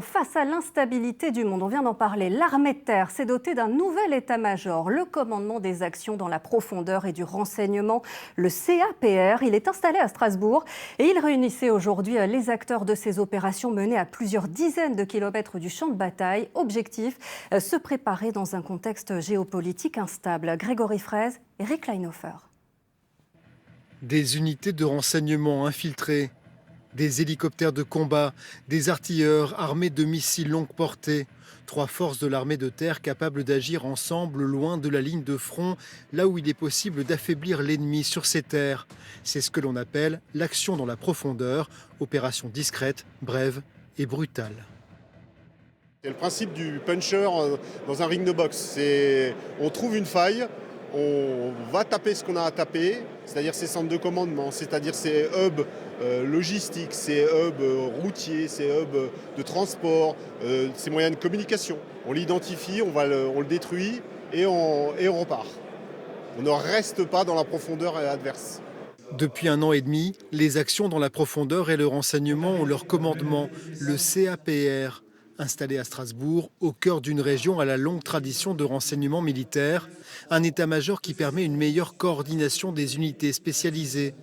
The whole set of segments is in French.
Face à l'instabilité du monde, on vient d'en parler, l'armée de terre s'est dotée d'un nouvel état-major, le commandement des actions dans la profondeur et du renseignement, le CAPR. Il est installé à Strasbourg et il réunissait aujourd'hui les acteurs de ces opérations menées à plusieurs dizaines de kilomètres du champ de bataille. Objectif, se préparer dans un contexte géopolitique instable. Grégory Fraise et Rick Leinhofer. Des unités de renseignement infiltrées, des hélicoptères de combat, des artilleurs armés de missiles longue portée. 3 forces de l'armée de terre capables d'agir ensemble loin de la ligne de front, là où il est possible d'affaiblir l'ennemi sur ses terres. C'est ce que l'on appelle l'action dans la profondeur, opération discrète, brève et brutale. C'est le principe du puncher dans un ring de boxe. On trouve une faille, on va taper ce qu'on a à taper, c'est-à-dire ses centres de commandement, c'est-à-dire ses hubs logistiques, ses hubs routiers, ses hubs de transport, ses moyens de communication. On l'identifie, on le détruit et on repart. On ne reste pas dans la profondeur adverse. Depuis 1 an et demi, les actions dans la profondeur et le renseignement ont leur commandement, le CAPR. Installé à Strasbourg, au cœur d'une région à la longue tradition de renseignement militaire, un état-major qui permet une meilleure coordination des unités spécialisées,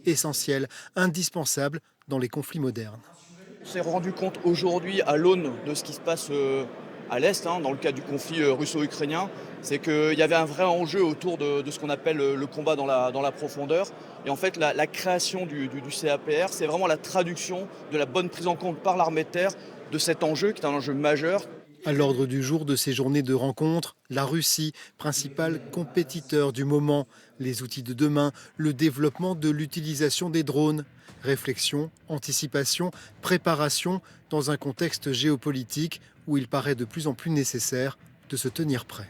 essentielle, indispensable dans les conflits modernes. On s'est rendu compte aujourd'hui, à l'aune de ce qui se passe à l'Est, dans le cas du conflit russo-ukrainien, c'est qu'il y avait un vrai enjeu autour de ce qu'on appelle le combat dans la profondeur. Et en fait, la création du CAPR, c'est vraiment la traduction de la bonne prise en compte par l'armée de terre de cet enjeu qui est un enjeu majeur. À l'ordre du jour de ces journées de rencontres, la Russie, principal compétiteur du moment, les outils de demain, le développement de l'utilisation des drones. Réflexion, anticipation, préparation dans un contexte géopolitique où il paraît de plus en plus nécessaire de se tenir prêt.